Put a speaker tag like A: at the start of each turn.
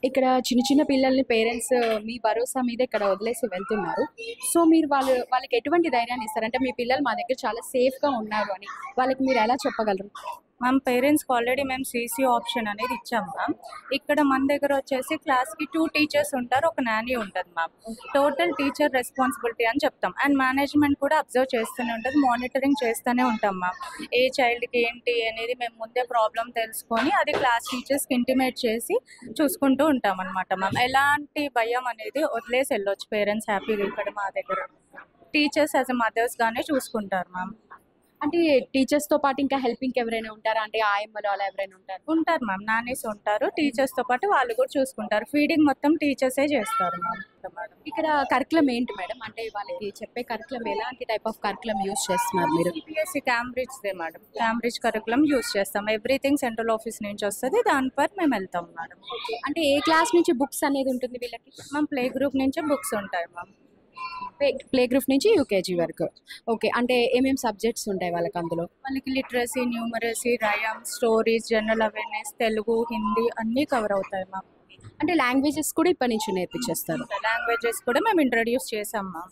A: ఇక్కడ చిన్న చిన్న పిల్లల్ని పేరెంట్స్ మీ భరోసా మీద ఇక్కడ వదిలేసి వెళ్తున్నారు. సో మీరు వాళ్ళకి ఎటువంటి ధైర్యాన్ని ఇస్తారు? అంటే మీ పిల్లలు మా దగ్గర చాలా సేఫ్‌గా ఉన్నారు అని వాళ్ళకి మీరు ఎలా చెప్పగలరు?
B: మ్యామ్ పేరెంట్స్‌కి ఆల్రెడీ మేము సీసీ ఆప్షన్ అనేది ఇచ్చాం మ్యామ్. ఇక్కడ మన దగ్గర వచ్చేసి క్లాస్‌కి 2 టీచర్స్ ఉంటారు. ఒక నానీ ఉంటది మ్యామ్. టోటల్ టీచర్ రెస్పాన్సిబిలిటీ అని చెప్తాం. అండ్ మేనేజ్మెంట్ కూడా అబ్జర్వ్ చేస్తూనే ఉంటది. మానిటరింగ్ చేస్తూనే ఉంటాం మ్యామ్. ఏ చైల్డ్‌కి ఏంటి అనేది మేము ముందే ప్రాబ్లమ్ తెలుసుకొని అది క్లాస్ టీచర్స్‌కి ఇంటిమేట్ చేసి చూసుకుంటూ ఉంటామనమాట మ్యామ్. ఎలాంటి భయం అనేది వదిలేసి వెళ్ళొచ్చు పేరెంట్స్ హ్యాపీగా ఇక్కడ మా దగ్గర. టీచర్స్ యాజ్ ఎ మదర్స్‌గానే చూసుకుంటారు మ్యామ్.
A: అంటే టీచర్స్‌తో పాటు ఇంకా హెల్పింగ్‌కి ఎవరైనా ఉంటారా? అంటే ఆయమ్మలు అలా ఎవరైనా ఉంటారా?
B: ఉంటారు మ్యామ్. నానీస్ ఉంటారు. టీచర్స్‌తో పాటు వాళ్ళు కూడా చూసుకుంటారు. ఫీడింగ్ మొత్తం టీచర్సే చేస్తారు మ్యామ్. మేడం.
A: ఇక్కడ కరిక్యులం ఏంటి మేడం? అంటే వాళ్ళకి చెప్పే కరిక్యులం ఎలాంటి టైప్ ఆఫ్ కరిక్యులం యూజ్ చేస్తున్నారు మీరు?
B: సిబిఎస్ఈ క్యాంబ్రిడ్జ్‌దే మేడం. క్యాంబ్రిడ్జ్ కరికులం యూజ్ చేస్తాం. ఎవ్రీథింగ్ సెంట్రల్ ఆఫీస్ నుంచి వస్తది. దాని పర్ మేము వెళ్తాం మేడం.
A: అంటే ఏ క్లాస్ నుంచి బుక్స్ అనేది ఉంటుంది వీళ్ళకి?
B: మ్యామ్ ప్లే గ్రూప్ నుంచే బుక్స్ ఉంటాయి మ్యామ్.
A: ప్లే గ్రూప్ నుంచి యూకేజీ వరకు. ఓకే. అంటే ఏమేమి సబ్జెక్ట్స్ ఉంటాయి వాళ్ళకి అందులో?
B: వాళ్ళకి literacy, numeracy, rhyme, stories, general awareness, Telugu, Hindi అన్నీ కవర్ అవుతాయి మ్యామ్.
A: అంటే లాంగ్వేజెస్ కూడా ఇప్పటి నుంచి నేర్పించేస్తారు.
B: లాంగ్వేజెస్ కూడా మేము ఇంట్రడ్యూస్ చేసాం మ్యామ్.